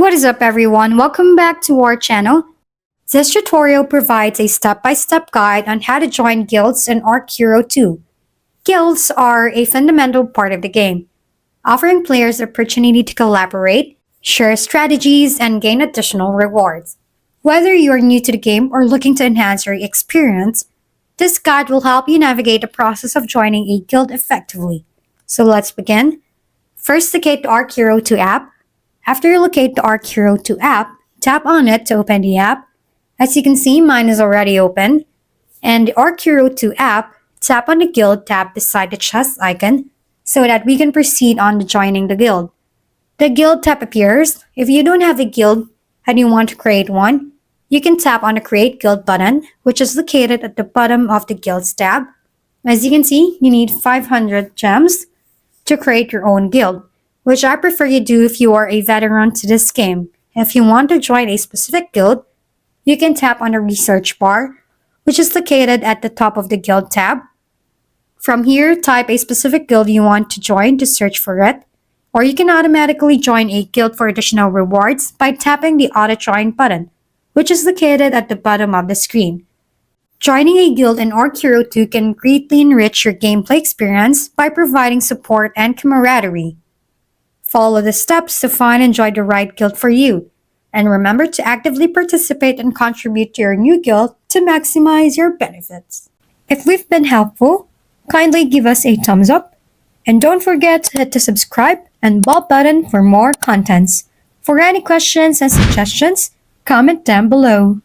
What is up everyone? Welcome back to our channel. This tutorial provides a step-by-step guide on how to join guilds in Archero 2. Guilds are a fundamental part of the game, offering players the opportunity to collaborate, share strategies, and gain additional rewards. Whether you are new to the game or looking to enhance your experience, this guide will help you navigate the process of joining a guild effectively. So let's begin. First, locate the Archero 2 app. After you locate the Archero 2 app, tap on it to open the app. As you can see, mine is already open. And the Archero 2 app, tap on the guild tab beside the chest icon so that we can proceed on to joining the guild. The guild tab appears. If you don't have a guild and you want to create one, you can tap on the Create Guild button, which is located at the bottom of the Guilds tab. As you can see, you need 500 gems to create your own guild, which I prefer you do if you are a veteran to this game. If you want to join a specific guild, you can tap on the research bar, which is located at the top of the guild tab. From here, type a specific guild you want to join to search for it, or you can automatically join a guild for additional rewards by tapping the Auto Join button, which is located at the bottom of the screen. Joining a guild in Archero 2 can greatly enrich your gameplay experience by providing support and camaraderie. Follow the steps to find and join the right guild for you. And remember to actively participate and contribute to your new guild to maximize your benefits. If we've been helpful, kindly give us a thumbs up. And don't forget to hit the subscribe and bell button for more contents. For any questions and suggestions, comment down below.